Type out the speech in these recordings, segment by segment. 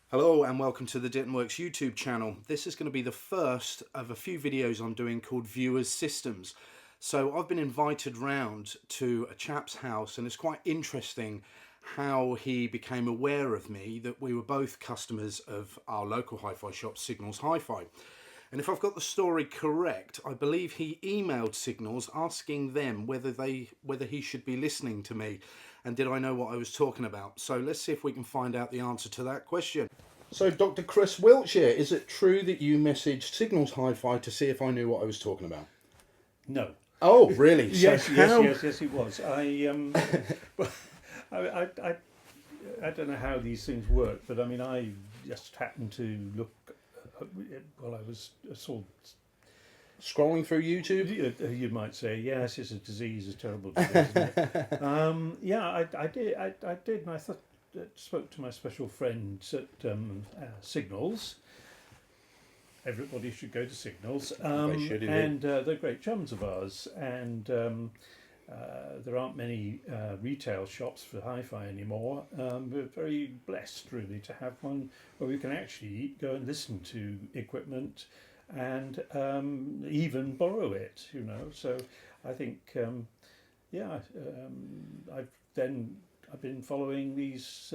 Hello and welcome to the Ditton YouTube channel. This is going to be the first of a few videos I'm doing called Viewers Systems. So I've been invited round to a chap's house and it's quite interesting how he became aware of me, that we were both customers of our local hi-fi shop, Signals Hi-Fi. And if I've got the story correct, I believe he emailed Signals asking them whether he should be listening to me and did I know what I was talking about. So let's see if we can find out the answer to that question. So, Dr. Chris Wiltshire, is it true that you messaged Signals Hi-Fi to see if I knew what I was talking about? No. Oh, really? Yes, So yes, it was. I don't know how these things work, but I mean, I just happened to look while I was sort Scrolling through YouTube? you might say, yes, it's a disease, a terrible disease. Isn't it? I did. I did, and I thought, spoke to my special friends at Signals. Everybody should go to Signals. They should, indeed. And they're great chums of ours. And there aren't many retail shops for hi-fi anymore. We're very blessed, really, to have one where we can actually go and listen to equipment and even borrow it, you know. So I think, I've been following these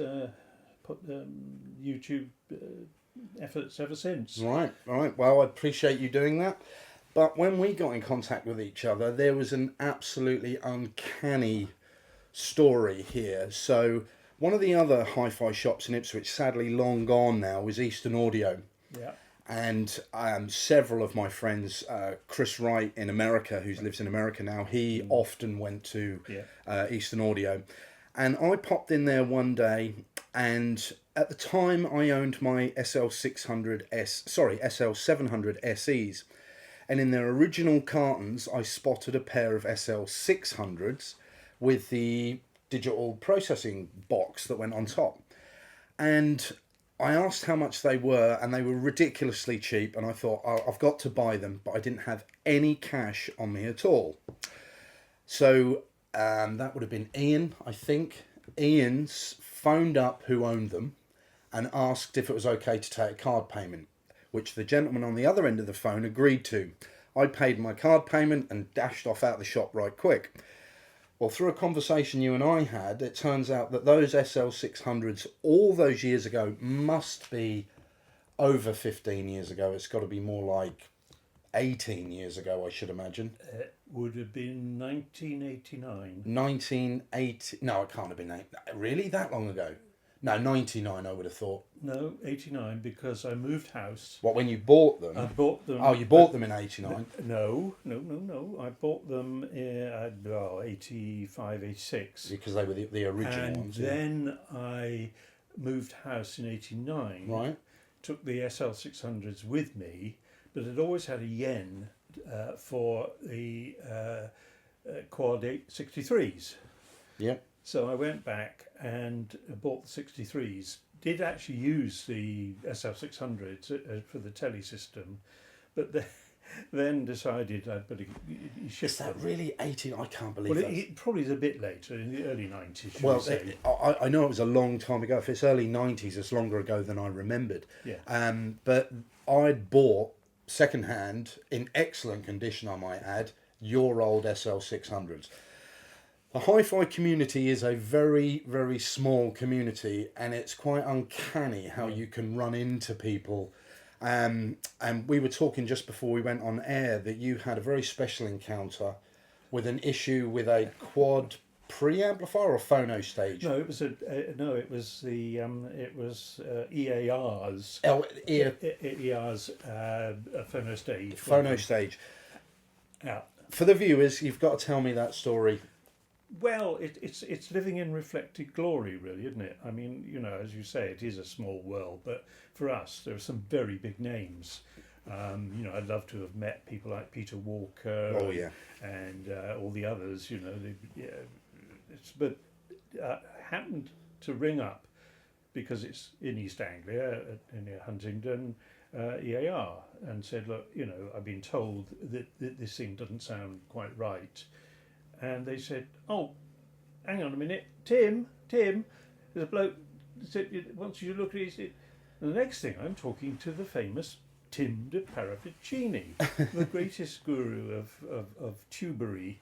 YouTube efforts ever since. Right. Well, I appreciate you doing that. But when we got in contact with each other, there was an absolutely uncanny story here. So one of the other hi-fi shops in Ipswich, sadly long gone now, was Eastern Audio. Yeah. And several of my friends, Chris Wright in America, who lives in America now, he often went to Eastern Audio. And I popped in there one day, and at the time I owned my SL700 SEs. And in their original cartons, I spotted a pair of SL600s with the digital processing box that went on top. And I asked how much they were, and they were ridiculously cheap. And I thought, oh, I've got to buy them, but I didn't have any cash on me at all. So that would have been Ian, I think. Ian's phoned up who owned them and asked if it was okay to take a card payment, which the gentleman on the other end of the phone agreed to. I paid my card payment and dashed off out the shop right quick. Well, through a conversation you and I had, it turns out that those SL600s all those years ago must be over 15 years ago. It's got to be more like 18 years ago, I should imagine. It would have been 1989. 1980... No, it can't have been... Really? That long ago? No, 99 I would have thought. No, 89, because I moved house. What, when you bought them? I bought them. Oh, you bought them in 89? No. I bought them in 85, 86. Because they were the original And ones. then I moved house in 89. Right. Took the SL600s with me, but had always had a yen for the Quad 63s. Yeah. So I went back and bought the 63s. Did actually use the SL600s for the telly system, but then decided I'd better shift. Is that really 18? I can't believe Well, that. it probably is a bit later, in the early 90s. Well, I know it was a long time ago. If it's early 90s, it's longer ago than I remembered. Yeah. But I'd bought second-hand, in excellent condition, I might add, your old SL600s. The hi-fi community is a very, very small community, and it's quite uncanny how you can run into people. And we were talking just before we went on air that you had a very special encounter with an issue with a quad preamplifier or phono stage. No, it was EAR's. EAR's phono stage. Phono stage. Yeah. For the viewers, you've got to tell me that story. Well, it's living in reflected glory, really, isn't it? I mean, you know, as you say, it is a small world, but for us, there are some very big names. You know, I'd love to have met people like Peter Walker. Oh, yeah. And all the others, you know. But happened to ring up because it's in East Anglia, near Huntingdon, EAR, and said, look, you know, I've been told that this thing doesn't sound quite right. And they said, oh, hang on a minute, Tim, there's a bloke said, wants you to look at it. And the next thing, I'm talking to the famous Tim de Parravicini, the greatest guru of tubery,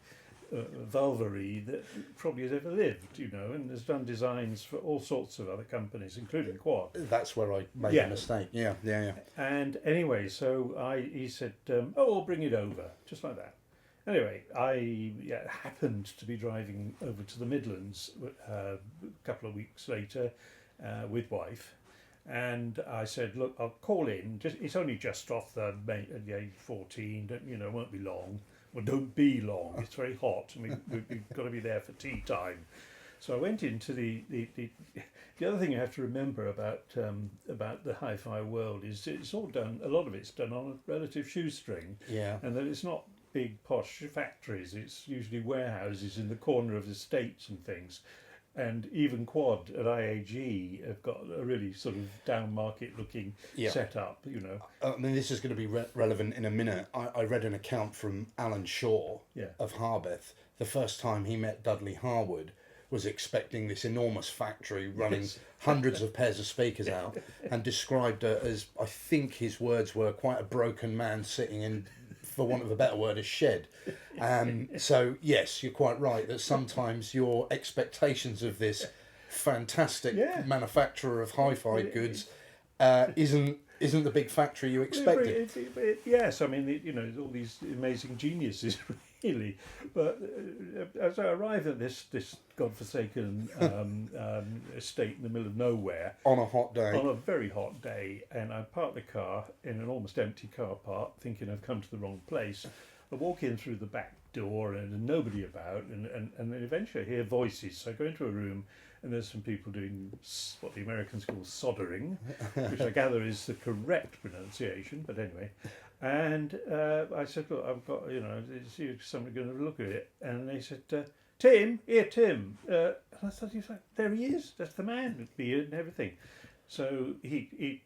valvery that probably has ever lived, you know, and has done designs for all sorts of other companies, including Quad. That's where I made Yeah. a mistake. Yeah. And anyway, so he said, "Oh, I'll bring it over," just like that. Anyway, I happened to be driving over to the Midlands a couple of weeks later with wife, and I said, "Look, I'll call in. It's only just off the A14. It won't be long. Well, don't be long. It's very hot, and we've got to be there for tea time." So I went into the other thing you have to remember about the hi-fi world is it's all done. A lot of it's done on a relative shoestring, Yeah. and that it's not big posh factories. It's usually warehouses in the corner of estates and things. And even Quad at IAG have got a really sort of down market looking setup, you know. I mean, this is going to be relevant in a minute. I read an account from Alan Shaw of Harbeth. The first time he met Dudley Harwood was expecting this enormous factory running hundreds of pairs of speakers out, and described it as, I think his words were, quite a broken man sitting in, for want of a better word, a shed. So yes, you're quite right that sometimes your expectations of this fantastic manufacturer of hi-fi goods isn't the big factory you expected. Yes, I mean, there's all these amazing geniuses, really. But as I arrive at this godforsaken estate in the middle of nowhere On a hot day. on a very hot day, and I park the car in an almost empty car park, thinking I've come to the wrong place. I walk in through the back door and there's nobody about, and then eventually I hear voices. So I go into a room and there's some people doing what the Americans call soldering, which I gather is the correct pronunciation, but anyway. And I said, "Look, I've got, is somebody going to look at it?" And they said, Tim. And I thought, there he is, that's the man with beard and everything. So we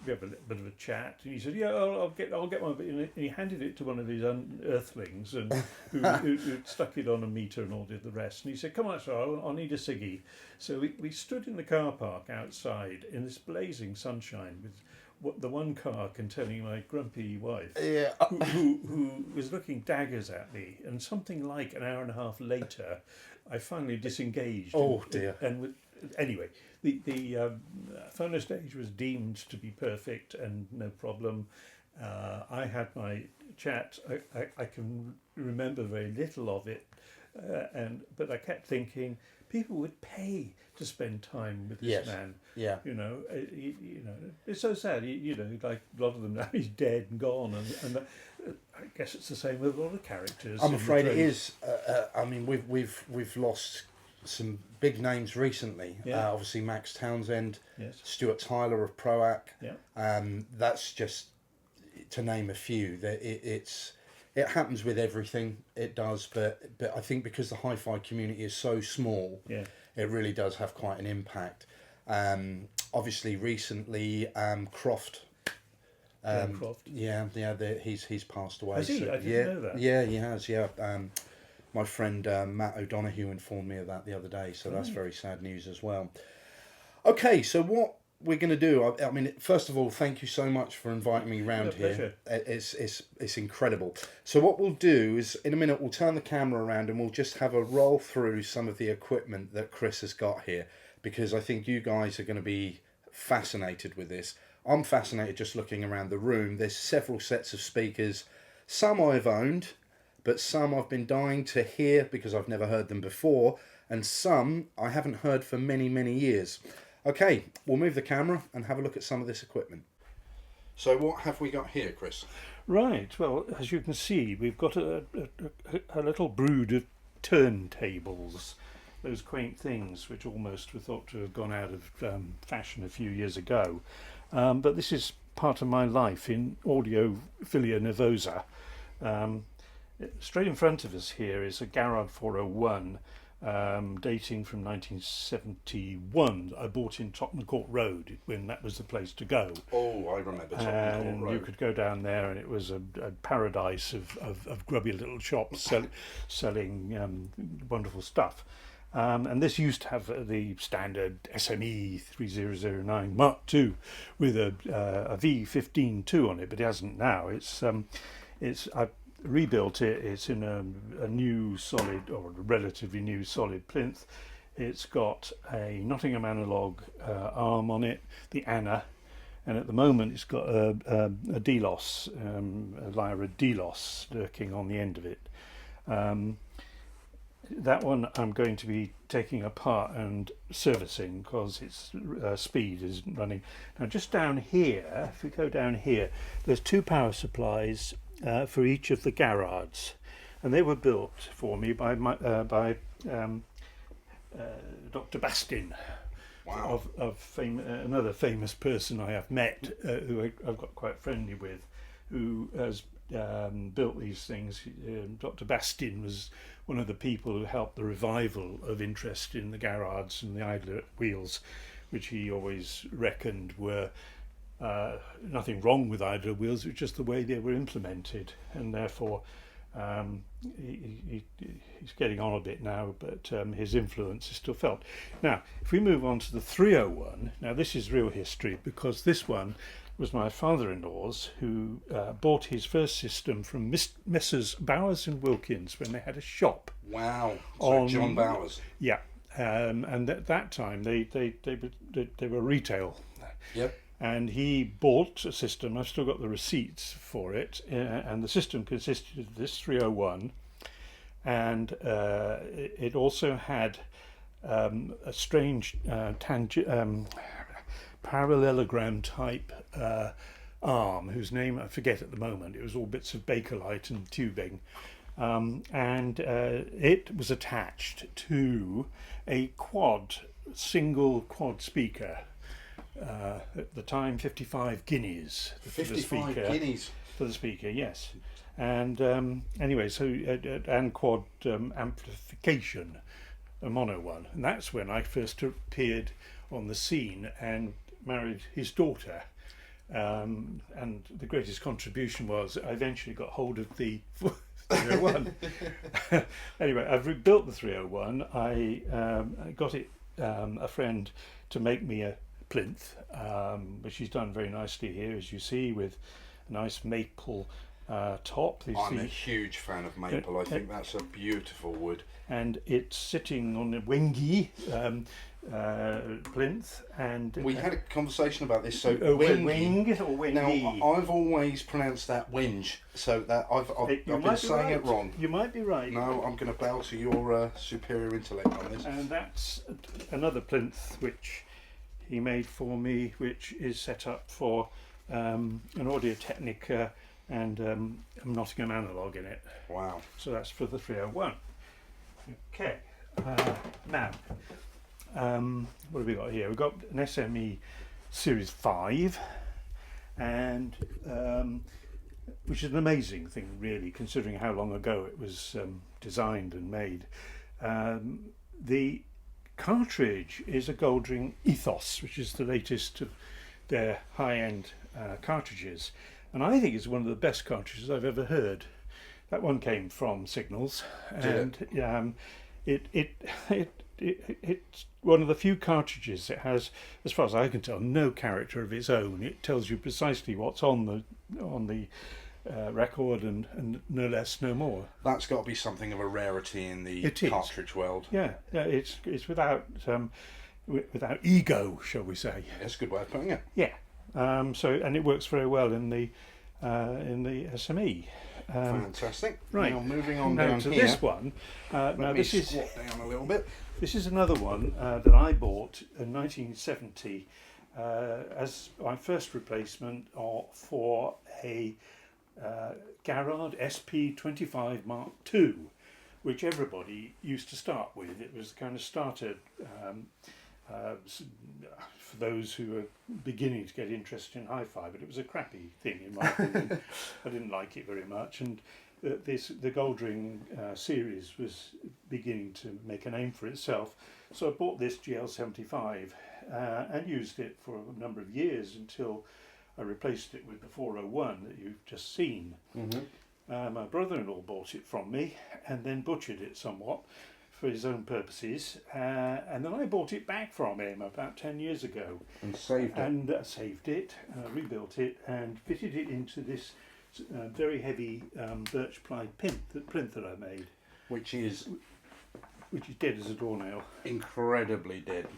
have a little bit of a chat, and he said, "Yeah, I'll get one." And he handed it to one of his unearthlings, and who stuck it on a meter and all did the rest. And he said, "Come on, sir, I'll need a ciggy." So we stood in the car park outside in this blazing sunshine with the one car containing my grumpy wife, who was looking daggers at me. And something like an hour and a half later, I finally disengaged. Oh dear! Anyway, the phono stage was deemed to be perfect and no problem. I had my chat. I can remember very little of it, but I kept thinking people would pay to spend time with this man. Yeah. It's so sad. Like a lot of them now, he's dead and gone, and I guess it's the same with a lot of characters. I'm afraid it is. I mean, we've lost some big names recently. Obviously, Max Townsend, Stuart Tyler of Proac. That's just to name a few. It happens with everything. It does, but I think because the hi-fi community is so small, it really does have quite an impact. Obviously, recently, Croft. Croft. He's passed away. Has he? I didn't know that. Yeah, he has. Yeah. My friend Matt O'Donoghue informed me of that the other day, so that's very sad news as well. Okay, so what we're going to do, I mean, first of all, thank you so much for inviting me round here. It's incredible. So what we'll do is, in a minute, we'll turn the camera around and we'll just have a roll through some of the equipment that Chris has got here, because I think you guys are going to be fascinated with this. I'm fascinated just looking around the room. There's several sets of speakers. Some I've owned, but some I've been dying to hear because I've never heard them before, and some I haven't heard for many, many years. Okay, we'll move the camera and have a look at some of this equipment. So what have we got here, Chris? Right, well, as you can see, we've got a little brood of turntables, those quaint things which almost were thought to have gone out of fashion a few years ago. But this is part of my life in audiophilia nervosa. Straight in front of us here is a Garrard 401, dating from 1971. I bought in Tottenham Court Road when that was the place to go. Oh, I remember Tottenham Court Road. You could go down there and it was a paradise of grubby little shops selling wonderful stuff. And this used to have the standard SME 3009 Mark II with a V15.2 on it, but it hasn't now. I've rebuilt it. It's in a new solid, or a relatively new solid plinth. It's got a Nottingham analog arm on it, the Anna, and at the moment it's got a Delos, a Lyra Delos lurking on the end of it. That one I'm going to be taking apart and servicing because its speed is running. Now just down here, if we go down here, there's 2 power supplies for each of the Garrards, and they were built for me by Dr. Bastin. Wow. Another famous person I have met, who I've got quite friendly with, who has built these things. Dr. Bastin was one of the people who helped the revival of interest in the Garrards and the idler wheels, which he always reckoned were nothing wrong with idler wheels, it was just the way they were implemented, and therefore he's getting on a bit now, but his influence is still felt. Now, if we move on to the 301, now this is real history, because this one was my father-in-law's, who bought his first system from Messrs. Bowers and Wilkins when they had a shop. Wow. So John Bowers. Yeah, and at that time they were retail. Yep. And he bought a system. I've still got the receipts for it, and the system consisted of this 301, and it also had a strange parallelogram type arm, whose name I forget at the moment. It was all bits of Bakelite and tubing, and it was attached to a single quad speaker. At the time, 55 guineas. 55 guineas for the speaker, yes. And anyway, so and quad amplification, a mono one, and that's when I first appeared on the scene and married his daughter. And the greatest contribution was I eventually got hold of the 301. Anyway, I've rebuilt the 301. I got it a friend to make me a plinth, which he's done very nicely here, as you see, with a nice maple top. I'm a huge fan of maple. I think that's a beautiful wood. And it's sitting on a wingy plinth. And we had a conversation about this. So wing or wingy. Now I've always pronounced that whinge, so that I've been saying it wrong. You might be right. No, I'm going to bow to your superior intellect on this. And that's another plinth which he made for me, which is set up for an Audio Technica and a Nottingham analog in it. Wow. So that's for the 301. Okay. Now, what have we got here? We've got an SME Series 5, and which is an amazing thing, really, considering how long ago it was designed and made. The cartridge is a Goldring Ethos, which is the latest of their high-end cartridges, and I think it's one of the best cartridges I've ever heard. That one came from Signals, and it's one of the few cartridges that has, as far as I can tell, no character of its own. It tells you precisely what's on the record, and no less, no more. That's got to be something of a rarity in the cartridge world. Yeah, it's without ego, shall we say? That's a good way of putting it. Yeah. And it works very well in the SME. Fantastic. Right. Now moving on now down to here. this one. This is squat down a little bit. This is another one that I bought in 1970 as my first replacement for a Garrard SP25 Mark II, which everybody used to start with. It was kind of started for those who were beginning to get interested in hi-fi, but it was a crappy thing in my opinion. I didn't like it very much, and the Goldring series was beginning to make a name for itself. So I bought this GL75 and used it for a number of years until I replaced it with the 401 that you've just seen. Mm-hmm. My brother-in-law bought it from me and then butchered it somewhat for his own purposes, and then I bought it back from him about 10 years ago. And saved it. And saved it, rebuilt it, and fitted it into this very heavy birch ply plinth that I made, Which is dead as a doornail. incredibly dead.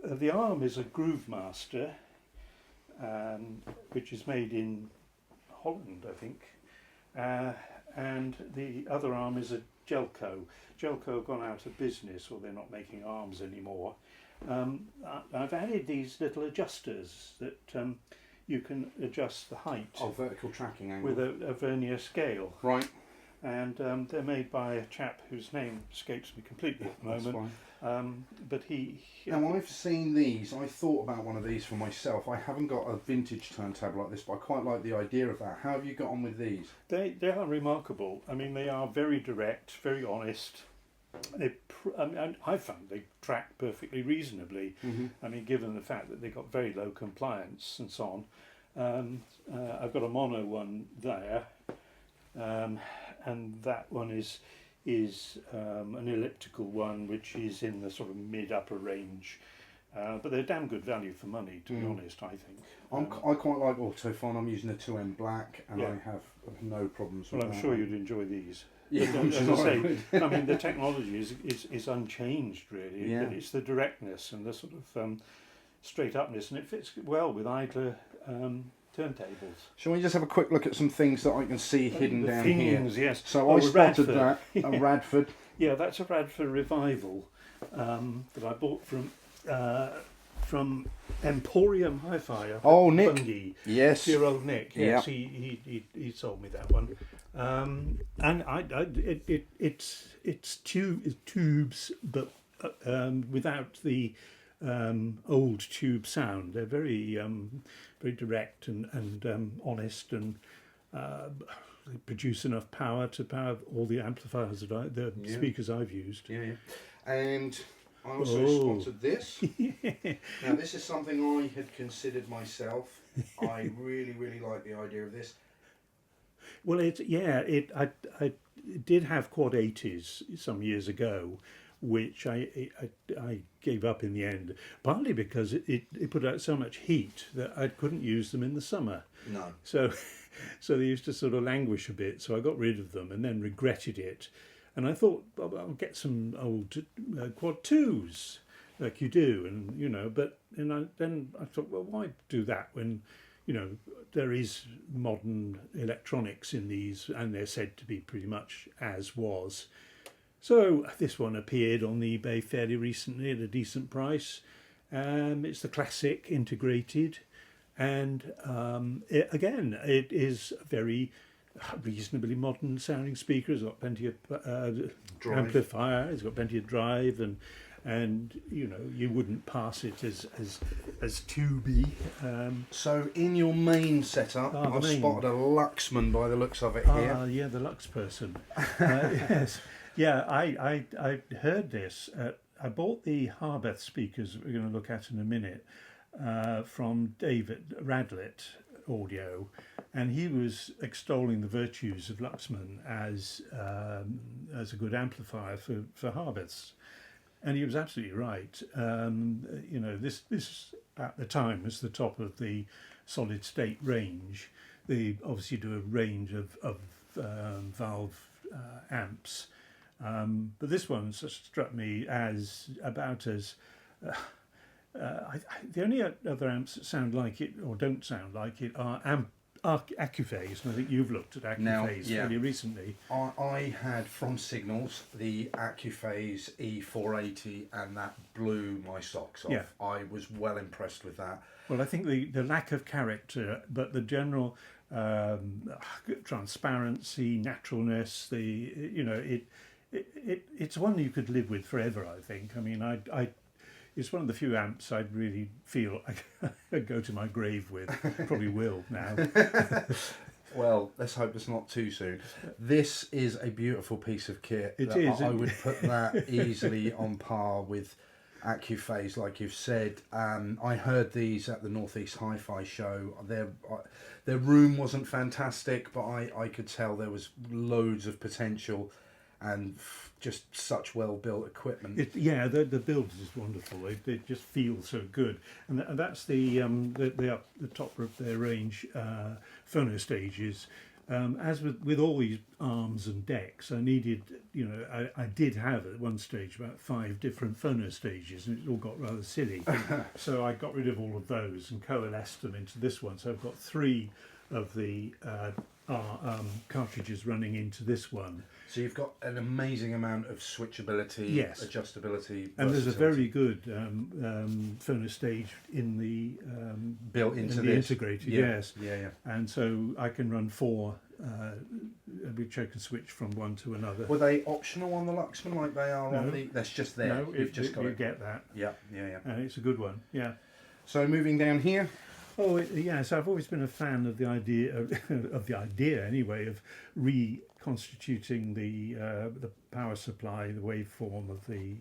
The arm is a Groove Master, which is made in Holland, I think, and the other arm is a Gelco. Gelco have gone out of business, or they're not making arms anymore. I've added these little adjusters that you can adjust the height Vertical tracking angle. with a vernier scale, Right. and they're made by a chap whose name escapes me completely at the That's moment. But he Now, I've seen these. I thought about one of these for myself. I haven't got a vintage turntable like this, but I quite like the idea of that. How have you got on with these? They are remarkable. I mean, they are very direct, very honest. I found they track perfectly reasonably. Mm-hmm. I mean, given the fact that they got very low compliance and so on. I've got a mono one there, and that one is an elliptical one, which is in the sort of mid-upper range. But they're damn good value for money, to be honest, I think. I quite like Autofon. I'm using a 2M black, and Yeah. I have no problems with Well, I'm that. sure you'd enjoy these. Yeah, I'm As I sure I say, would. I mean, the technology is unchanged, really. Yeah. But it's the directness and the sort of straight upness, and it fits well with idler turntables. Shall we just have a quick look at some things that I can see hidden The down things, here? yes. So Oh, I spotted Radford. that, a Radford. Yeah, that's a Radford Revival that I bought from Emporium Hi-Fi. Up Oh, at Nick. Bungay. Yes. Dear old Nick. Yes, Yeah. he sold me that one. And it's tubes, but without the old tube sound. They're very direct and honest, and they produce enough power to power all the amplifiers that Yeah. speakers I've used. Yeah. And I also spotted this. Now, this is something I had considered myself. I really, really like the idea of this. Well, I did have Quad 80s some years ago, which I gave up in the end, partly because it put out so much heat that I couldn't use them in the summer. No. So they used to sort of languish a bit. So I got rid of them and then regretted it. And I thought, well, I'll get some old Quad 2s like you do, and But then I thought, well, why do that when there is modern electronics in these, and they're said to be pretty much as was. So this one appeared on eBay fairly recently at a decent price. It's the classic integrated, and it is a very reasonably modern sounding speaker. It's got plenty of amplifier. It's got plenty of drive, and you wouldn't pass it as tubey. So in your main setup, I've spotted a Luxman by the looks of it here. Yeah, the Lux person. Yes. Yeah, I heard this. I bought the Harbeth speakers that we're going to look at in a minute from David Radlett Audio, and he was extolling the virtues of Luxman as a good amplifier for Harbeths, and he was absolutely right. This at the time was the top of the solid state range. They obviously do a range of valve amps. But this one struck me as about as the only other amps that sound like it or don't sound like it are Accuphase, and I think you've looked at Accuphase fairly recently. I had from Signals the Accuphase E480, and that blew my socks off. Yeah. I was well impressed with that. Well, I think the lack of character, but the general transparency, naturalness, it's one you could live with forever, I think. I mean, it's one of the few amps I'd really feel I'd go to my grave with. Probably will now. Well, let's hope it's not too soon. This is a beautiful piece of kit. It is. I would put that easily on par with Accuphase, like you've said. I heard these at the Northeast Hi-Fi show. Their room wasn't fantastic, but I could tell there was loads of potential. and just such well built equipment. The build is wonderful. They just feel so good, and that's the top of their range phono stages. As with all these arms and decks, I needed, I did have at one stage about 5 different phono stages, and it all got rather silly. So I got rid of all of those and coalesced them into this one. So I've got 3 of the cartridges running into this one. So you've got an amazing amount of switchability, yes, adjustability, and there's a very good phono stage in the built into the this. integrated. Yeah. Yes, yeah. And so I can run 4, which I can switch from one to another. Were they optional on the Luxman like they are on the? That's just there. No, You've just got you it. get that. Yeah. And it's a good one. Yeah. So moving down here. Oh, yes. I've always been a fan of the idea of the idea anyway of reconstituting the power supply, the waveform of the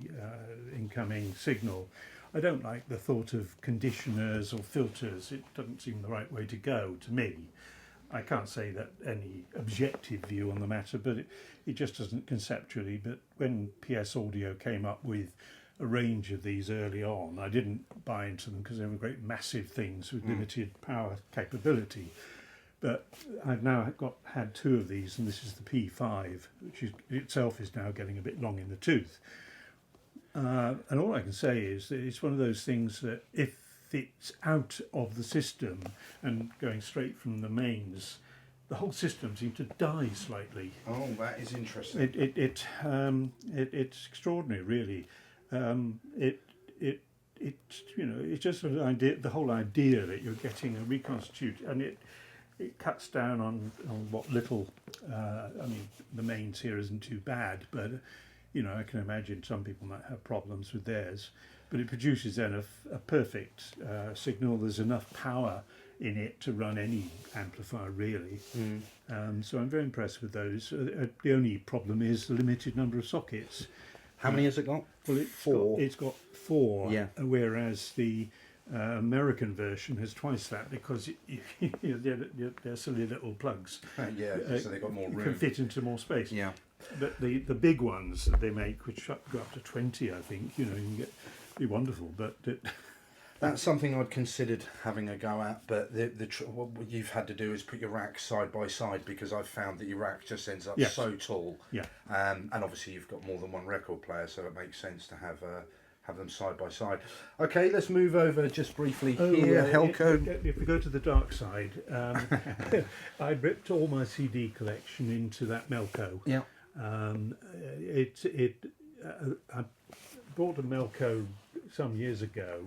incoming signal. I don't like the thought of conditioners or filters. It doesn't seem the right way to go to me. I can't say that any objective view on the matter, but it just doesn't conceptually. But when PS Audio came up with a range of these early on, I didn't buy into them because they were great massive things with limited power capability. But I've now had 2 of these, and this is the P5, which itself is now getting a bit long in the tooth. And all I can say is that it's one of those things that if it's out of the system and going straight from the mains, the whole system seems to die slightly. Oh, that is interesting. It's extraordinary, really. It's just an idea. The whole idea that you're getting a reconstitute, and it cuts down on what little. The mains here isn't too bad, but I can imagine some people might have problems with theirs. But it produces then a perfect signal. There's enough power in it to run any amplifier, really. So I'm very impressed with those. The only problem is the limited number of sockets. How many has it got? Well, 4. It's got 4, yeah. Whereas the American version has twice that because they're silly little plugs. So they've got more room. You can fit into more space. Yeah. But the big ones that they make, which go up to 20, I think, you can be wonderful. But that's something I'd considered having a go at. But what you've had to do is put your racks side by side, because I've found that your rack just ends up so tall. Yeah. And obviously you've got more than one record player, so it makes sense to have them side by side. Okay, let's move over just briefly here. Helco. If we go to the dark side, I ripped all my CD collection into that Melco. Yeah. I bought a Melco some years ago,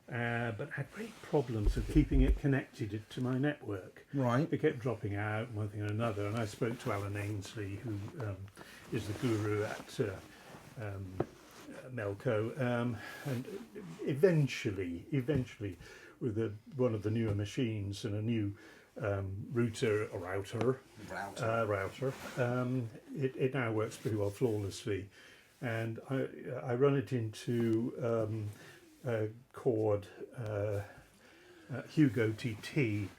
but had great problems of keeping it connected to my network. Right. It kept dropping out, one thing and another, and I spoke to Alan Ainsley, who is the guru at Melco, and eventually, with one of the newer machines and a new router, it now works pretty well flawlessly, and I run it into Chord Hugo TT.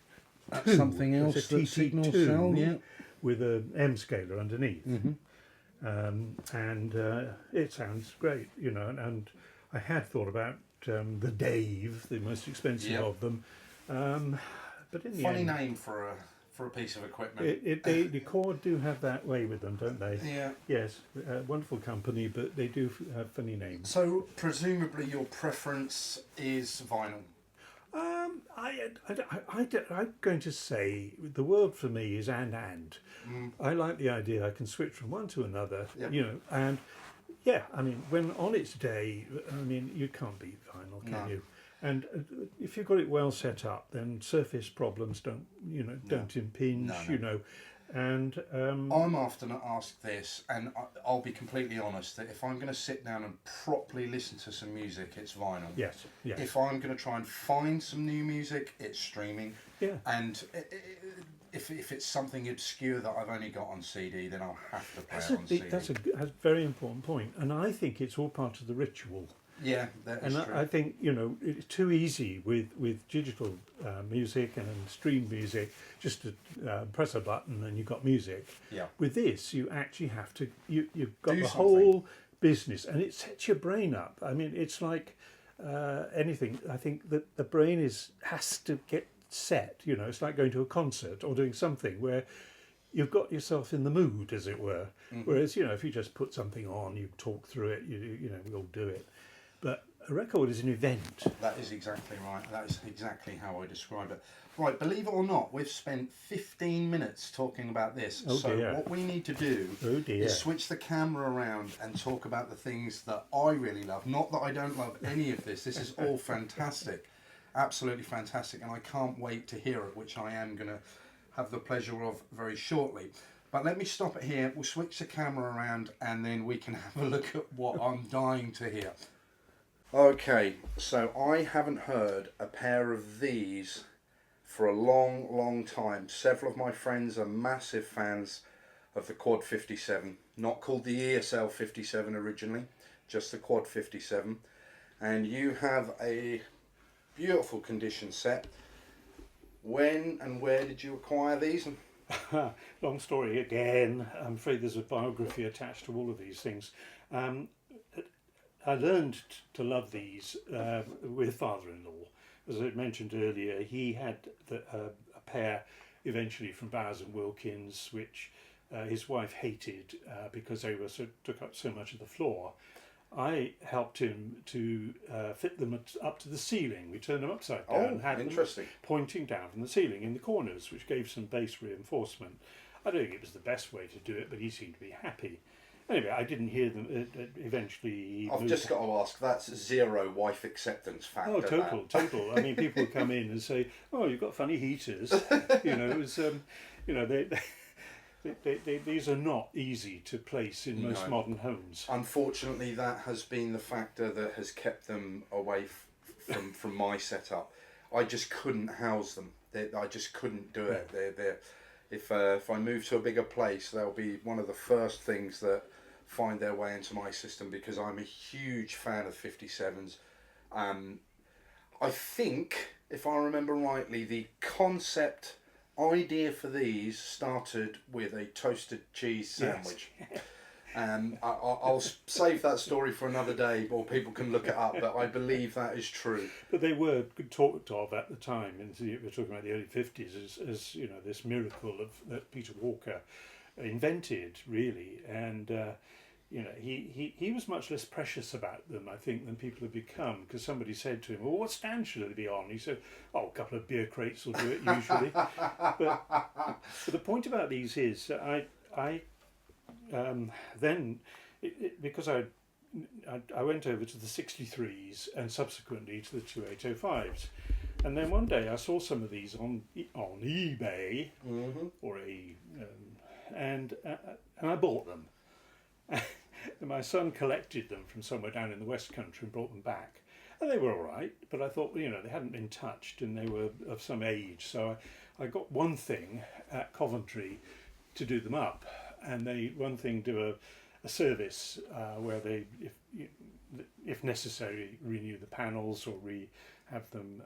That's something else. It's a signal TT2 cell, yeah. with an M scaler underneath. And it sounds great, and I had thought about the Dave, the most expensive of them, but in the funny end, name for a piece of equipment. the Chord do have that way with them, don't they? Yeah. Yes, wonderful company, but they do have funny names. So presumably your preference is vinyl. I'm going to say the world for me is and. I like the idea I can switch from one to another, and when on its day, you can't beat vinyl, can you? And if you've got it well set up, then surface problems don't impinge, And I'm often asked this, and I'll be completely honest, that if I'm going to sit down and properly listen to some music, it's vinyl. Yes. If I'm going to try and find some new music, it's streaming. Yeah. And if it's something obscure that I've only got on CD, then I'll have to play it on CD. That's a very important point, and I think it's all part of the ritual. Yeah, that is And true. I think, you know, it's too easy with digital music and stream music just to press a button and you've got music. Yeah. With this, you actually have to, you've got Do the something. whole business, and it sets your brain up. I mean, it's like anything. I think that the brain has to get set, you know, it's like going to a concert or doing something where you've got yourself in the mood, as it were. Whereas, you know, if you just put something on, you talk through it, you know, we'll do it. But a record is an event. That is exactly right. That is exactly how I describe it. Right, believe it or not, we've spent 15 minutes talking about this. Oh, so dear. what we need to do Oh, dear. is switch the camera around and talk about the things that I really love. Not that I don't love any of this. This is all fantastic. Absolutely fantastic. And I can't wait to hear it, which I am going to have the pleasure of very shortly. But let me stop it here. We'll switch the camera around and then we can have a look at what I'm dying to hear. Okay, so I haven't heard a pair of these for a long time. Several of my friends are massive fans of the Quad 57, not called the ESL 57 originally, just the Quad 57. And you have a beautiful condition set. When and where did you acquire these? Long story again. I'm afraid there's a biography attached to all of these things. I learned to love these with father-in-law. As I mentioned earlier, he had a pair eventually from Bowers and Wilkins, which his wife hated because they took up so much of the floor. I helped him to fit them up to the ceiling. We turned them upside down and had them pointing down from the ceiling in the corners, which gave some bass reinforcement. I don't think it was the best way to do it, but he seemed to be happy. Anyway, I didn't hear them. Eventually, I've just got to ask. That's zero wife acceptance factor. Oh, total. I mean, people would come in and say, "Oh, you've got funny heaters." You know, it was, you know, these are not easy to place in most modern homes. Unfortunately, that has been the factor that has kept them away from my setup. I just couldn't house them. I just couldn't do it. If I move to a bigger place, they'll be one of the first things that find their way into my system, because I'm a huge fan of 57s. I think, if I remember rightly, the concept idea for these started with a toasted cheese sandwich. Yes. I'll save that story for another day, or people can look it up, but I believe that is true. But they were talked of at the time, and we're talking about the early 50s, as you know, this miracle that Peter Walker invented, really. And you know, he was much less precious about them, I think, than people have become, because somebody said to him, "Well, what stand should they be on?" He said, "Oh, a couple of beer crates will do it usually." but the point about these is that I then, because I went over to the 63s and subsequently to the 2805s, and then one day I saw some of these on eBay, or and I bought them. And my son collected them from somewhere down in the West Country and brought them back, and they were all right. But I thought, you know, they hadn't been touched and they were of some age, so I got one thing at Coventry to do them up. And they do a service where they, if necessary, renew the panels or have them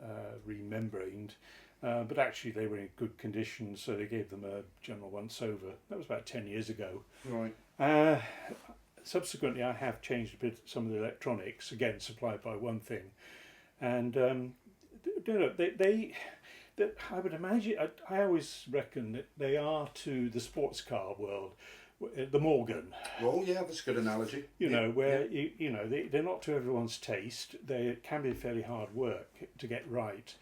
remembraned. But actually, they were in good condition, so they gave them a general once over. That was about 10 years ago. Right. Subsequently, I have changed a bit some of the electronics, again supplied by one thing, and I would imagine, I always reckon that they are to the sports car world, the Morgan. Well, yeah, that's a good analogy. You know, where you know they're not to everyone's taste. They can be fairly hard work to get right.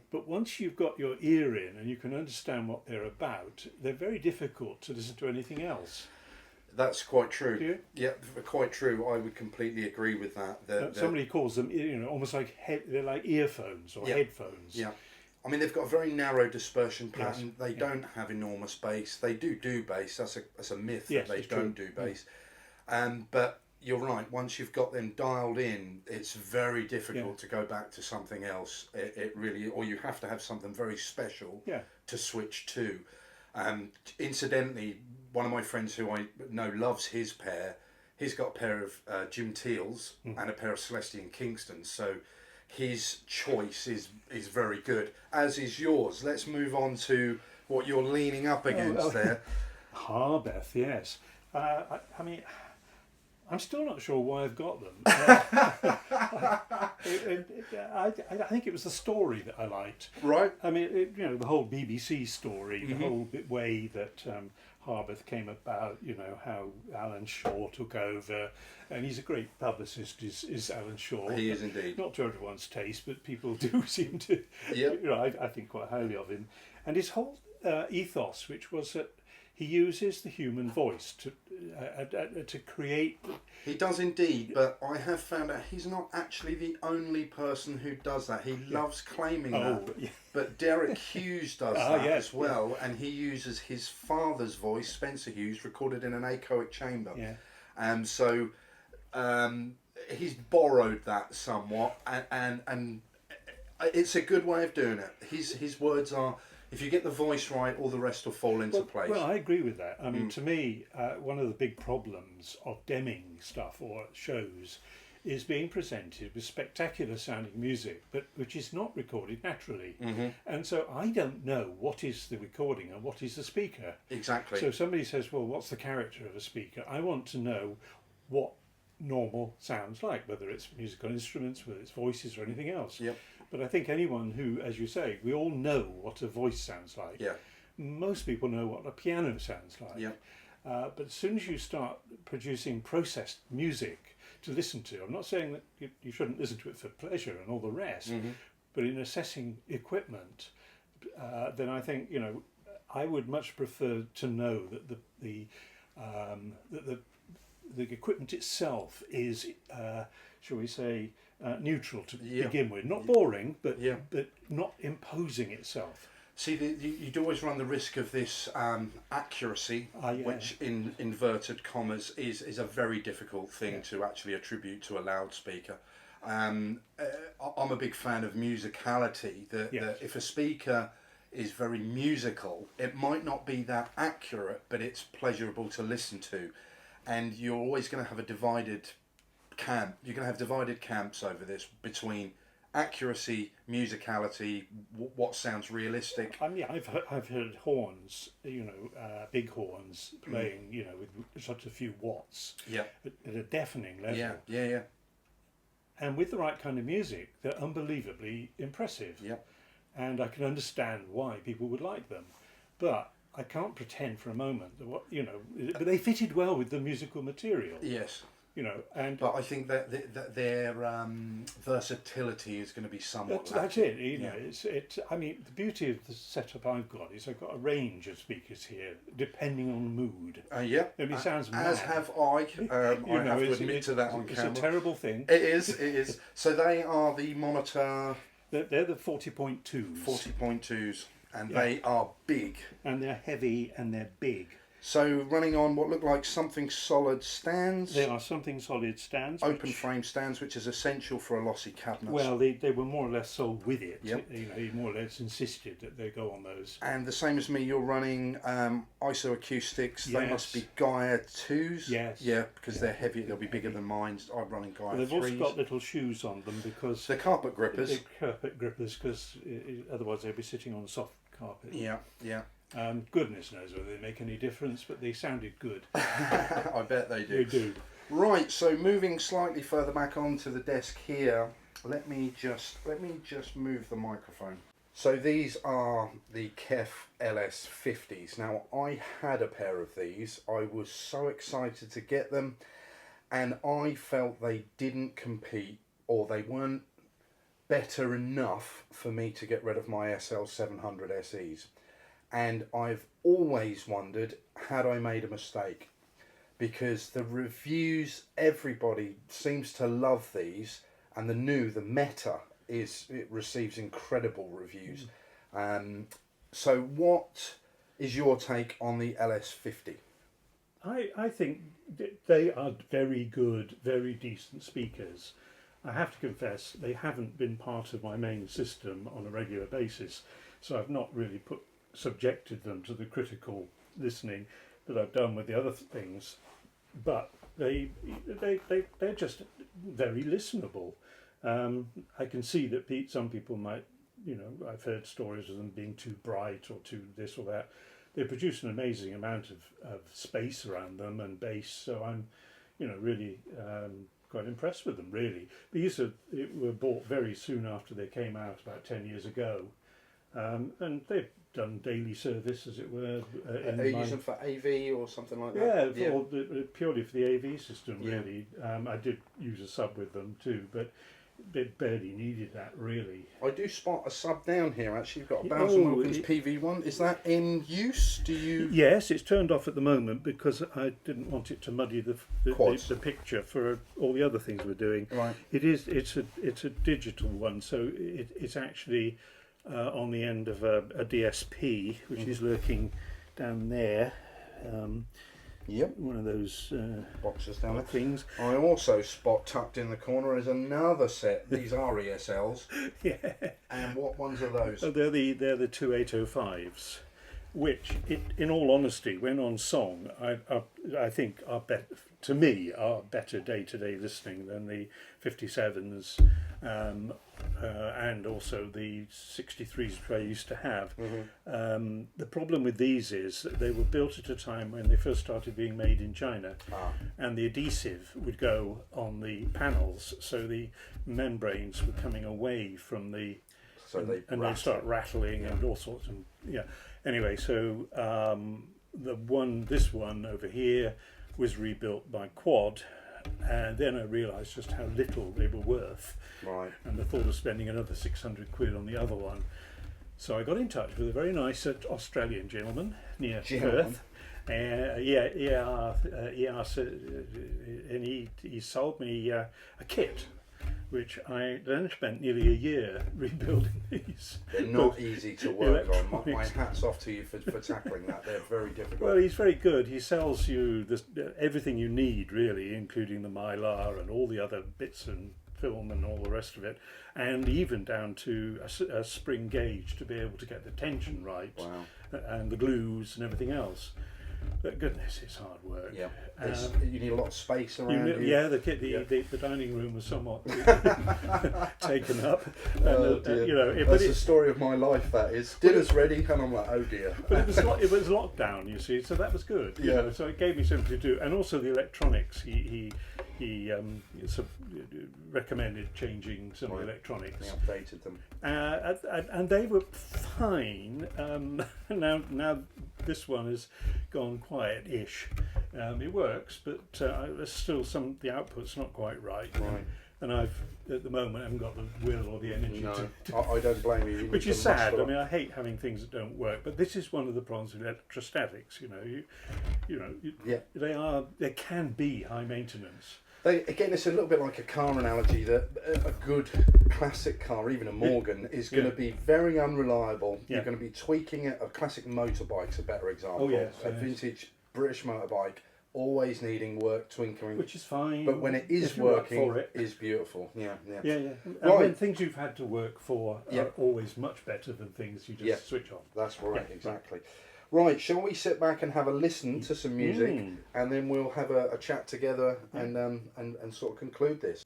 But once you've got your ear in and you can understand what they're about, they're very difficult to listen to anything else. That's quite true. Do you? Yeah, quite true. I would completely agree with that. Somebody calls them, you know, almost like they're like earphones or headphones. Yeah. I mean, they've got a very narrow dispersion pattern. Yes. They don't have enormous bass. They do bass. That's a myth that they don't do bass. But you're right. Once you've got them dialed in, it's very difficult to go back to something else. It really, or you have to have something very special to switch to. Incidentally, one of my friends who I know loves his pair, he's got a pair of Jim Teals and a pair of Celestian Kingstons, so his choice is very good, as is yours. Let's move on to what you're leaning up against there. Harbeth, yes. I mean, I'm still not sure why I've got them. I think it was the story that I liked. Right. I mean, the whole BBC story, the whole way that Harbeth came about, how Alan Shaw took over, and he's a great publicist, is Alan Shaw. He is indeed. Not to everyone's taste, but people do seem to, I think quite highly of him. And his whole ethos, which was that he uses the human voice to create. He does indeed, but I have found out he's not actually the only person who does that. He loves claiming that. Yeah. But Derek Hughes does that yes, as well, and he uses his father's voice, Spencer Hughes, recorded in an aechoic chamber. Yeah. So he's borrowed that somewhat, and it's a good way of doing it. His words are, if you get the voice right, all the rest will fall into place. Well, I agree with that. I mean, to me, one of the big problems of Deming stuff or shows is being presented with spectacular sounding music, but which is not recorded naturally. And so I don't know what is the recording and what is the speaker. Exactly. So somebody says, well, what's the character of a speaker? I want to know what normal sounds like, whether it's musical instruments, whether it's voices or anything else. Yep. But I think anyone who, as you say, we all know what a voice sounds like. Yeah. Most people know what a piano sounds like. Yeah. But as soon as you start producing processed music to listen to, I'm not saying that you shouldn't listen to it for pleasure and all the rest, but in assessing equipment, then I think I would much prefer to know that the equipment itself is, shall we say, neutral to begin with, not boring, but not imposing itself. See, you'd always run the risk of this accuracy, which in inverted commas is a very difficult thing to actually attribute to a loudspeaker. I'm a big fan of musicality, that if a speaker is very musical, it might not be that accurate, but it's pleasurable to listen to. And you're always going to have a divided camp. You're going to have divided camps over this between accuracy, musicality, what sounds realistic. I've heard horns, big horns playing, with such a few watts, at a deafening level. Yeah. And with the right kind of music, they're unbelievably impressive. Yeah. And I can understand why people would like them, but I can't pretend for a moment that but they fitted well with the musical material. Yes. But I think that their versatility is going to be somewhat. That's it. I mean, the beauty of the setup I've got is I've got a range of speakers here, depending on mood. It sounds mad. As have I. I have to admit to that on camera. It's a terrible thing. It is. So they are the monitor. They're the 40.2s. 40.2s, and they are big. And they're heavy and they're big. So running on what look like something solid stands. They are something solid stands. Open frame stands, which is essential for a lossy cabinet. Well, they were more or less sold with it. He more or less insisted that they go on those. And the same as me, you're running isoacoustics. They must be Gaia 2s. Yes. Yeah, because they're heavy. They'll be bigger than mine. I'm running Gaia 3s. They've also got little shoes on them because they're carpet grippers. They're carpet grippers because otherwise they'd be sitting on soft carpet. Yeah. Goodness knows whether they make any difference, but they sounded good. I bet they do. They do. Right, so moving slightly further back onto the desk here, let me just move the microphone. So these are the Kef LS50s. Now, I had a pair of these. I was so excited to get them, and I felt they didn't compete, or they weren't better enough for me to get rid of my SL700 SEs. And I've always wondered, had I made a mistake? Because the reviews, everybody seems to love these, and the Meta it receives incredible reviews. So what is your take on the LS50? I think they are very good, very decent speakers. I have to confess, they haven't been part of my main system on a regular basis, so I've not really subjected them to the critical listening that I've done with the other things. But they're just very listenable. I can see that some people might, I've heard stories of them being too bright or too this or that. They produce an amazing amount of space around them and bass, so I'm, really quite impressed with them, really. These were bought very soon after they came out, about 10 years ago, and they've done daily service, as it were. Are you using for AV or something like that? Yeah, purely for the AV system, really. I did use a sub with them too, but they barely needed that, really. I do spot a sub down here, actually. You've got a Bowers & Wilkins PV1. Is that in use? Do you... Yes, it's turned off at the moment because I didn't want it to muddy the picture for all the other things we're doing. Right. It's a digital one, so it's actually on the end of a DSP, which is lurking down there. Yep. One of those boxes down there. Things. I also spot tucked in the corner is another set. These are ESLs. Yeah. And what ones are those? Oh, they're the 2805s, which, in all honesty, when on song, I think are better, to me, are better day-to-day listening than the 57s and also the 63s, which I used to have. The problem with these is that they were built at a time when they first started being made in China, and the adhesive would go on the panels, so the membranes were coming away from the... So they'd start rattling and all sorts of... Yeah. Anyway, so this one over here was rebuilt by Chord, and then I realised just how little they were worth. Right. And the thought of spending another 600 quid on the other one. So I got in touch with a very nice Australian gentleman near Perth. And he sold me a kit, which I then spent nearly a year rebuilding these. They're not easy to work on. My hat's off to you for tackling that. They're very difficult. Well, he's very good. He sells you everything you need, really, including the mylar and all the other bits and film and all the rest of it, and even down to a spring gauge to be able to get the tension right. Wow. And the glues and everything else. But goodness, it's hard work. Yeah, you need a lot of space around you. Yeah, the dining room was somewhat taken up. Oh dear. That's the story of my life. That is, dinner's ready, and I'm like, oh dear. But it was lockdown, you see, so that was good. Yeah. So it gave me something to do, and also the electronics. He recommended changing some of the electronics. He updated them, and they were fine. Now this one has gone quiet-ish. It works, but there's still the output's not quite right. Right. And at the moment, haven't got the will or the energy to I don't blame you. Which is sad. I mean, I hate having things that don't work, but this is one of the problems with electrostatics. They can be high maintenance. Again, it's a little bit like a car analogy that a good classic car, even a Morgan, is going to be very unreliable. Yeah. You're going to be tweaking it. A classic motorbike's a better example. Oh, yes, a vintage British motorbike, always needing work, twinkling. Which is fine. But when it is working, it's beautiful. Yeah. And when things you've had to work for are always much better than things you just switch on. That's right, exactly. Right, shall we sit back and have a listen to some music, and then we'll have a chat together and sort of conclude this.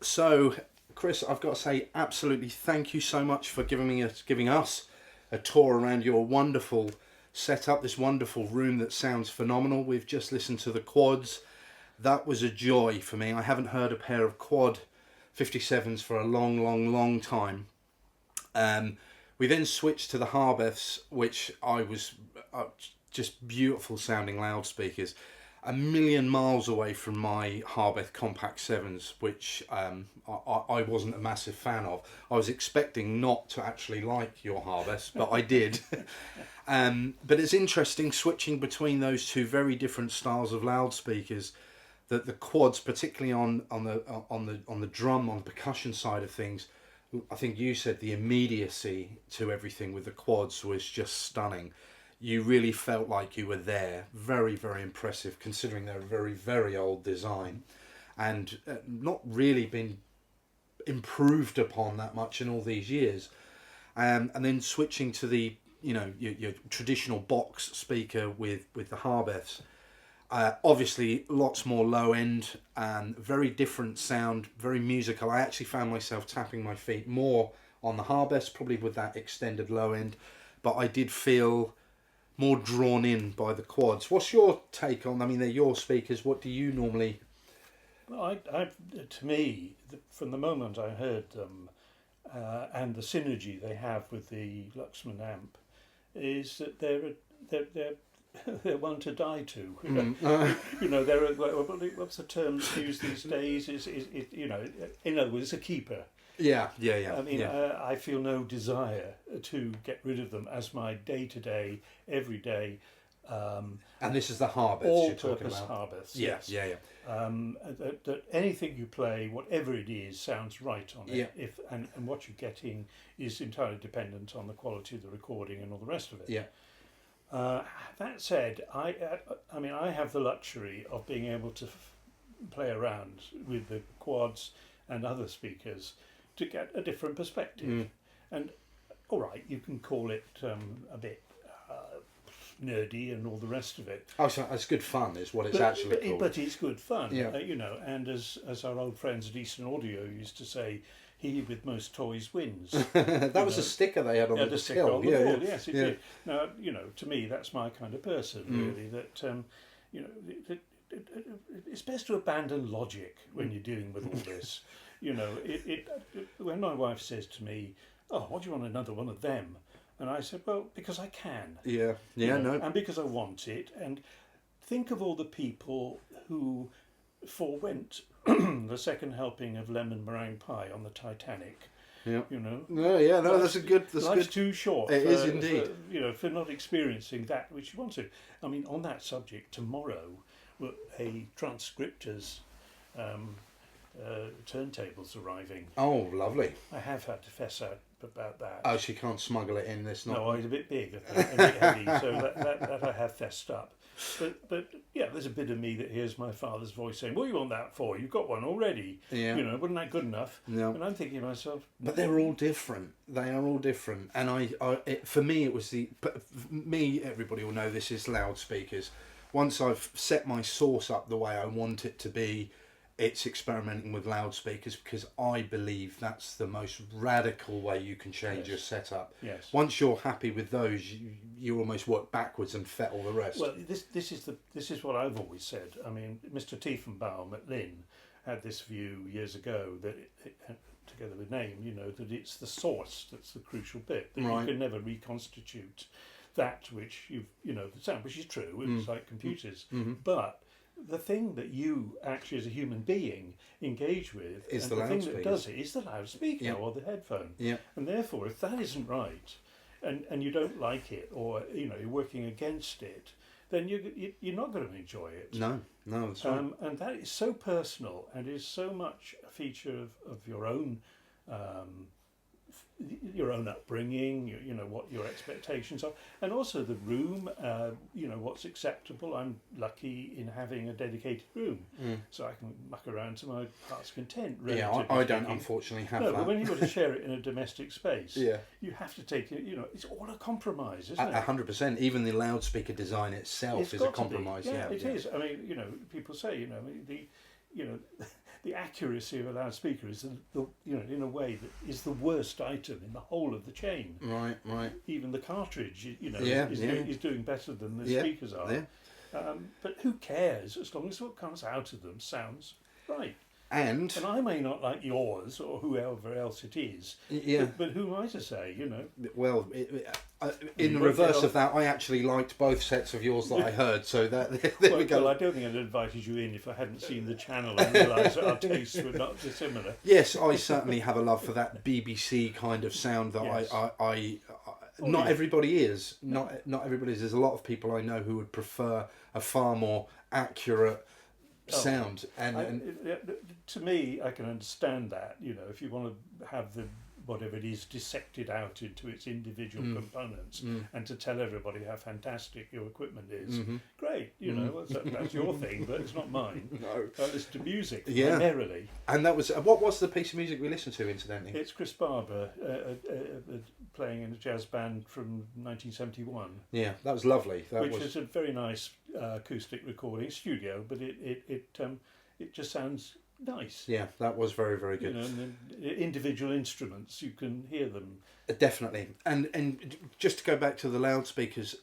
So, Chris, I've got to say absolutely thank you so much for giving us a tour around your wonderful setup, this wonderful room that sounds phenomenal. We've just listened to the quads. That was a joy for me. I haven't heard a pair of quad 57s for a long time. We then switched to the Harbeths, which I was just beautiful sounding loudspeakers, a million miles away from my Harbeth Compact 7s, which I wasn't a massive fan of. I was expecting not to actually like your Harbeths, but I did. But it's interesting switching between those two very different styles of loudspeakers. That the quads, particularly on the drum, on the percussion side of things, I think you said the immediacy to everything with the quads was just stunning. You really felt like you were there. Very, very impressive, considering they're a very, very old design and not really been improved upon that much in all these years. And then switching to the, your traditional box speaker with the Harbeths. Obviously, lots more low end and very different sound, very musical. I actually found myself tapping my feet more on the Harbeth, probably with that extended low end, but I did feel more drawn in by the quads. What's your take on? I mean, they're your speakers. What do you normally? Well, to me, from the moment I heard them, and the synergy they have with the Luxman amp, is that they're they're one to die to. You know, they're what's the term used these days? Is you know, in other words, it's a keeper. Yeah. I mean, I feel no desire to get rid of them as my day-to-day, everyday. And this is the Harbeth you're talking All-purpose about. Harbeths. Yeah, Yes. yeah. That anything you play, whatever it is, sounds right on it. Yeah. And what you're getting is entirely dependent on the quality of the recording and all the rest of it. Yeah. That said, I mean, I have the luxury of being able to play around with the quads and other speakers to get a different perspective. And all right, you can call it a bit nerdy and all the rest of it. Oh, so it's good fun, is what it's actually called. But it's good fun, Yeah. you know. And as our old friends at Eastern Audio used to say, he with most toys wins. That was a sticker they had on the sticker till. on the wall. Yes, it Yeah. did. Now, you know, to me, that's my kind of person, really. That you know, it's best to abandon logic when you're dealing with all this. You know, when my wife says to me, "Oh, what do you want another one of them?" And I said, "Well, because I can." Yeah. You Yeah. know, No. and because I want it. And think of all the people who forewent the second helping of lemon meringue pie on the Titanic. Yeah. You know. No. Yeah. No. That's a good. That's Life's good. too short. It is indeed. You know, for not experiencing that which you want to. I mean, on that subject, tomorrow, a transcriptor's turntable's arriving. Oh, lovely. I have had to fess out about that. Oh, she can't smuggle it in. This not. No, it's a bit big and a bit heavy, so that I have fessed up. But yeah, there's a bit of me that hears my father's voice saying, "What do you want that for? You've got one already." Yeah. You know, wasn't that good enough? No. And I'm thinking to myself, But they're all different. They are all different. And for me, it was everybody will know this is loudspeakers. Once I've set my source up the way I want it to be, it's experimenting with loudspeakers, because I believe that's the most radical way you can change your setup. Yes. Once you're happy with those, you almost work backwards and fet all the rest. Well, this is what I've always said. I mean, Mr. Tiefenbaum at Lynn had this view years ago that, together with name, you know, that it's the source that's the crucial bit. That Right. you can never reconstitute that which you know, the sound, which is true. It's like computers, but the thing that you actually, as a human being, engage with Is and the the thing that loudspeakers. does it is the loudspeaker Yeah. or the headphone. Yeah. And therefore, if that isn't right, and you don't like it, or you know, you're working against it, then you're not going to enjoy it. No, that's right. And that is so personal and is so much a feature of your own upbringing, you know, what your expectations are, and also the room, you know, what's acceptable. I'm lucky in having a dedicated room, so I can muck around to my heart's content. Yeah, relatively I don't speaking. unfortunately have No, that. but when you've got to share it in a domestic space, Yeah. you have to take it, you know, it's all a compromise, isn't it? 100%. Even the loudspeaker design itself It's is a got to be. compromise. Yeah, it is. I mean, you know, people say, you know, the accuracy of a loudspeaker is, you know, in a way that is the worst item in the whole of the chain. Right. Even the cartridge, you know, Yeah, is doing better than the Yeah, speakers are. yeah. But who cares as long as what comes out of them sounds right. And And I may not like yours or whoever else it is, yeah, but who am I to say, you know? well, in the won't reverse get of that, I actually liked both sets of yours that I heard. So that there we go. Well, I don't think I'd invited you in if I hadn't seen the channel and realised that our tastes were not dissimilar. Yes, I certainly have a love for that BBC kind of sound that Yes. I not everybody is. Not everybody is. There's a lot of people I know who would prefer a far more accurate sound. And To me, I can understand that. You know, if you want to have the whatever it is dissected out into its individual components, and to tell everybody how fantastic your equipment is. Great, you know, that's your thing, but it's not mine. No. I listen to music Yeah. primarily. And that was what was the piece of music we listened to, incidentally? It's Chris Barber playing in a jazz band from 1971. Yeah, that was lovely. Which is a very nice acoustic recording studio, but it just sounds nice. Yeah, that was very, very good. You know, and the individual instruments, you can hear them. Definitely. And just to go back to the loudspeakers,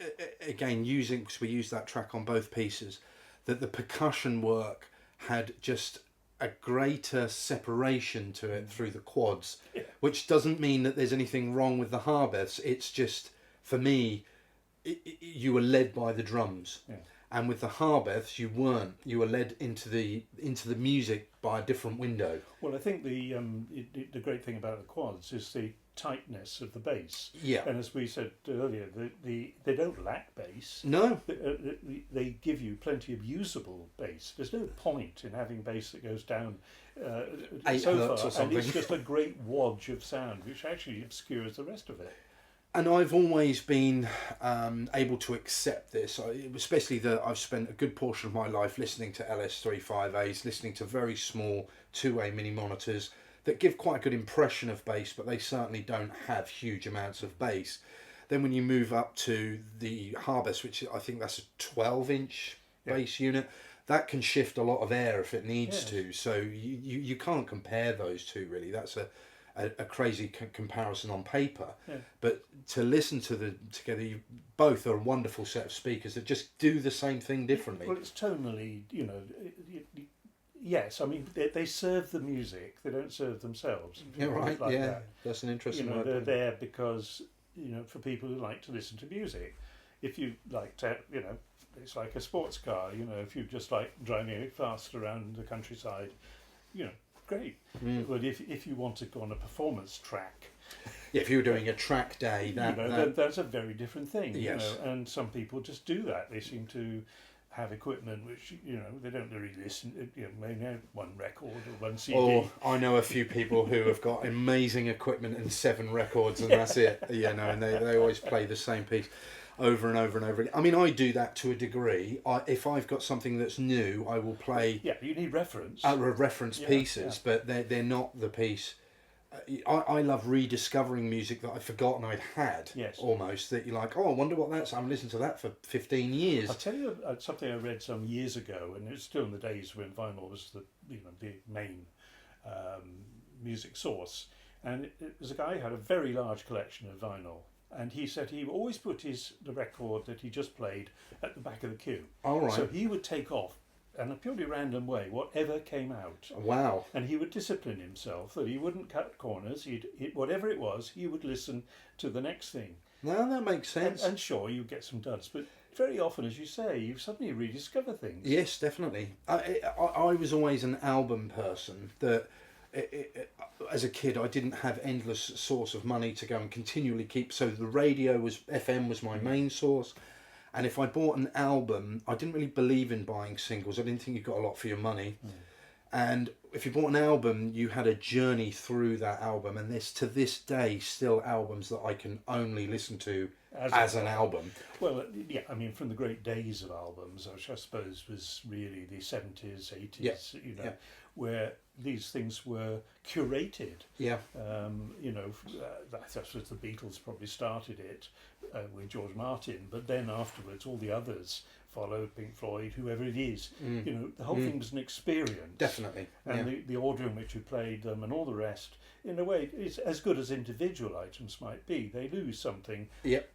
again, because we used that track on both pieces, that the percussion work had just a greater separation to it through the quads, which doesn't mean that there's anything wrong with the Harbeths. It's just, for me, you were led by the drums. Yeah. And with the Harbeths, you weren't. You were led into the music by a different window. Well, I think the great thing about the quads is the tightness of the bass. Yeah. And as we said earlier, they don't lack bass. No. They give you plenty of usable bass. There's no point in having bass that goes down 8 so hertz far, or something. and it's just a great wodge of sound, which actually obscures the rest of it. And I've always been able to accept this, especially that I've spent a good portion of my life listening to LS35As, listening to very small 2A mini monitors that give quite a good impression of bass, but they certainly don't have huge amounts of bass. Then when you move up to the Harbeth, which I think that's a 12-inch bass unit, that can shift a lot of air if it needs to. So you can't compare those two, really. That's a crazy comparison on paper, but to listen to them together, you both are a wonderful set of speakers that just do the same thing differently. Well, it's tonally, you know, yes, I mean, they serve the music, they don't serve themselves. Yeah, right, like yeah, that. that's an interesting You know, word. they're there because, you know, for people who like to listen to music. If you like to, you know, it's like a sports car, you know, if you just like driving it fast around the countryside, you know, great. But if you want to go on a performance track, if you were doing a track day, that's a very different thing. Yes. You know, and some people just do that. They seem to have equipment which, you know, they don't really listen. You know, maybe have one record or one CD. Or I know a few people who have got amazing equipment and 7 records, and that's it. You know, and they always play the same piece over and over and over again. I mean, I do that to a degree. If I've got something that's new, I will play. Yeah, you need reference. Reference pieces, but they're not the piece. I love rediscovering music that I've forgotten I'd had. Yes. Almost that you're like, oh, I wonder what that's. I've listened to that for 15 years. I'll tell you something I read some years ago, and it's still in the days when vinyl was the main music source. And it was a guy who had a very large collection of vinyl. And he said he always put the record that he just played at the back of the queue. All right. So he would take off in a purely random way whatever came out. Wow. And he would discipline himself that he wouldn't cut corners. Whatever it was, he would listen to the next thing. No, that makes sense. And sure, you get some duds, but very often, as you say, you suddenly rediscover things. Yes, definitely. I was always an album person that. As a kid, I didn't have endless source of money to go and continually keep. So the FM was my main source, and if I bought an album, I didn't really believe in buying singles. I didn't think you got a lot for your money, and if you bought an album, you had a journey through that album. And there's to this day still albums that I can only listen to as an album. Well, yeah, I mean, from the great days of albums, which I suppose was really the 70s, 80s, you know, where these things were curated. Yeah. You know, that's what the Beatles probably started it with George Martin, but then afterwards all the others followed, Pink Floyd, whoever it is. You know, the whole thing was an experience. Definitely. And the order in which you played them and all the rest, in a way, is as good as individual items might be. They lose something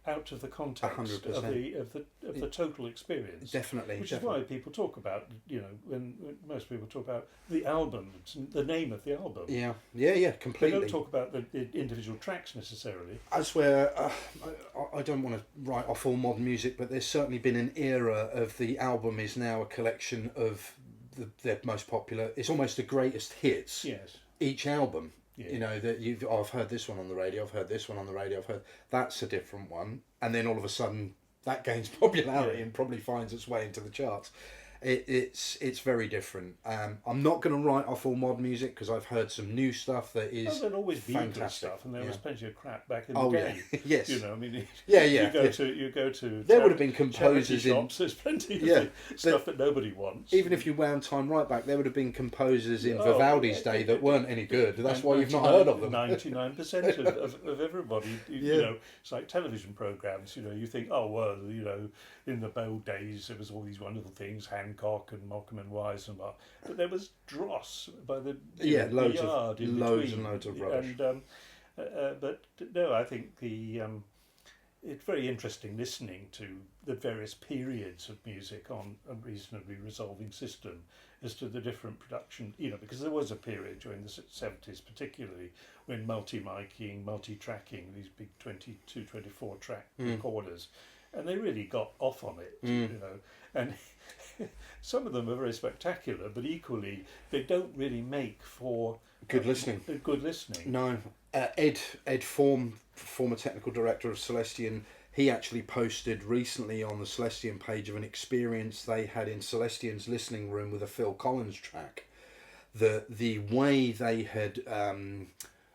out of the context 100%. of the total experience. Definitely. Which is why people talk about, you know, when most people talk about the album, the name of the album. Yeah, completely. They don't talk about the individual tracks necessarily. I swear, I don't want to write off all modern music, but there's certainly been an era of the album is now a collection of their most popular. It's almost the greatest hits. Yes. Each album. Yeah. You know, that I've heard this one on the radio, I've heard this one on the radio, I've heard that's a different one, and then all of a sudden that gains popularity and probably finds its way into the charts. It's very different. I'm not going to write off all mod music because I've heard some new stuff that is there'll always be good fantastic. stuff, and there was plenty of crap back in Oh the yeah, day. yes. You know, I mean, Yeah. You go to. There would have been composers in. shops. There's plenty of stuff that nobody wants. Even if you wound time right back, there would have been composers in Vivaldi's day that weren't any good. That's why you've not heard of them. 99% of everybody. You know, it's like television programs. You know, you think, oh well, you know, in the old days there was all these wonderful things, Hancock and Morecambe and Wise and what, but there was dross by the loads and loads of rubbish. And but no, I think it's very interesting listening to the various periods of music on a reasonably resolving system as to the different production, you know, because there was a period during the 70s particularly when multi-miking, multi-tracking, these big 22, 24 track recorders, and they really got off on it, you know, and some of them are very spectacular, but equally they don't really make for good listening. Good listening. No, Ed Form, former technical director of Celestion, he actually posted recently on the Celestion page of an experience they had in Celestion's listening room with a Phil Collins track. The way they had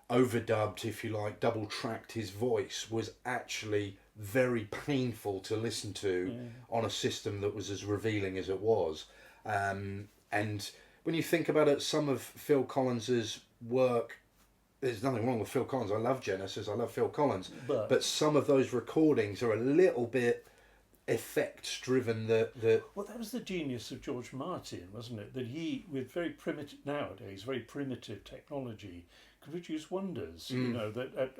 overdubbed, if you like, double tracked his voice was actually very painful to listen to on a system that was as revealing as it was. And when you think about it, some of Phil Collins's work, there's nothing wrong with Phil Collins. I love Genesis, I love Phil Collins, but some of those recordings are a little bit effects driven. Well, that was the genius of George Martin, wasn't it? That he, with very primitive technology, could produce wonders. You know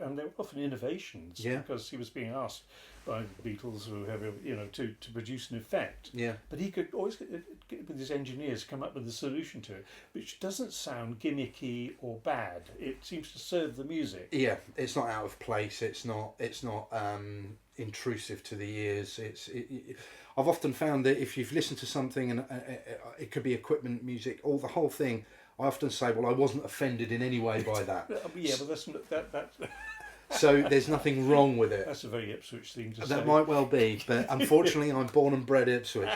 and they were often innovations because he was being asked by the Beatles or whoever, you know, to produce an effect. Yeah. But he could always get with his engineers come up with a solution to it, which doesn't sound gimmicky or bad. It seems to serve the music. Yeah, it's not out of place. It's not intrusive to the ears. I've often found that if you've listened to something and it could be equipment, music, or the whole thing, I often say, well, I wasn't offended in any way by that. Yeah, but that's so there's nothing wrong with it. That's a very Ipswich thing to say. That might well be, but unfortunately I'm born and bred Ipswich.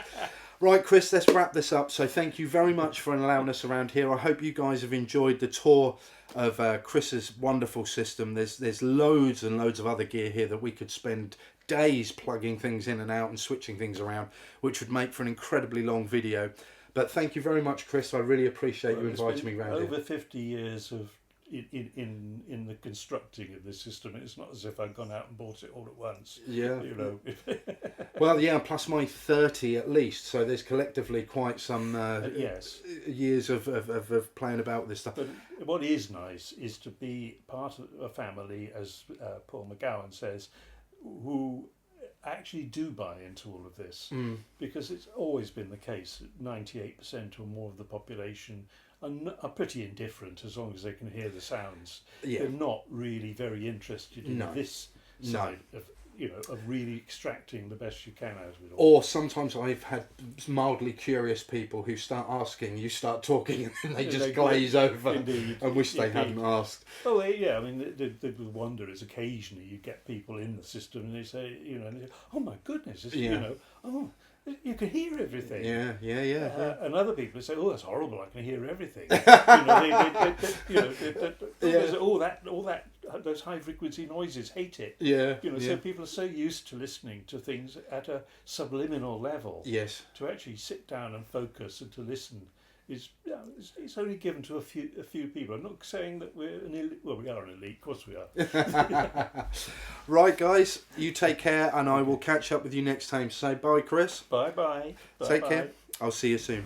Right, Chris, let's wrap this up. So thank you very much for allowing us around here. I hope you guys have enjoyed the tour of Chris's wonderful system. There's loads and loads of other gear here that we could spend days plugging things in and out and switching things around, which would make for an incredibly long video. But thank you very much, Chris. I really appreciate you inviting me around over here. 50 years of in the constructing of this system. It's not as if I'd gone out and bought it all at once. Yeah. You know. Well, yeah, plus my 30 at least. So there's collectively quite some years of playing about with this stuff. But what is nice is to be part of a family, as Paul McGowan says, who actually do buy into all of this, because it's always been the case that 98% or more of the population are pretty indifferent as long as they can hear the sounds. Yeah. They're not really very interested in this side of, you know, of really extracting the best you can out of it all. Or sometimes I've had mildly curious people who start asking, you start talking, and they just glaze over. Indeed. I wish they hadn't asked. Oh yeah, I mean, the wonder is occasionally you get people in the system and they say, you know, oh my goodness, you know, oh, you can hear everything. Yeah. And other people say, "Oh, that's horrible! I can hear everything." You know, those high frequency noises, hate it. Yeah. You know, so people are so used to listening to things at a subliminal level. Yes. To actually sit down and focus and to listen is it's only given to a few people. I'm not saying that we're an elite. Well, we are an elite, of course we are. Right, guys, you take care, and I will catch up with you next time. Say bye, Chris. Bye. Take care. I'll see you soon.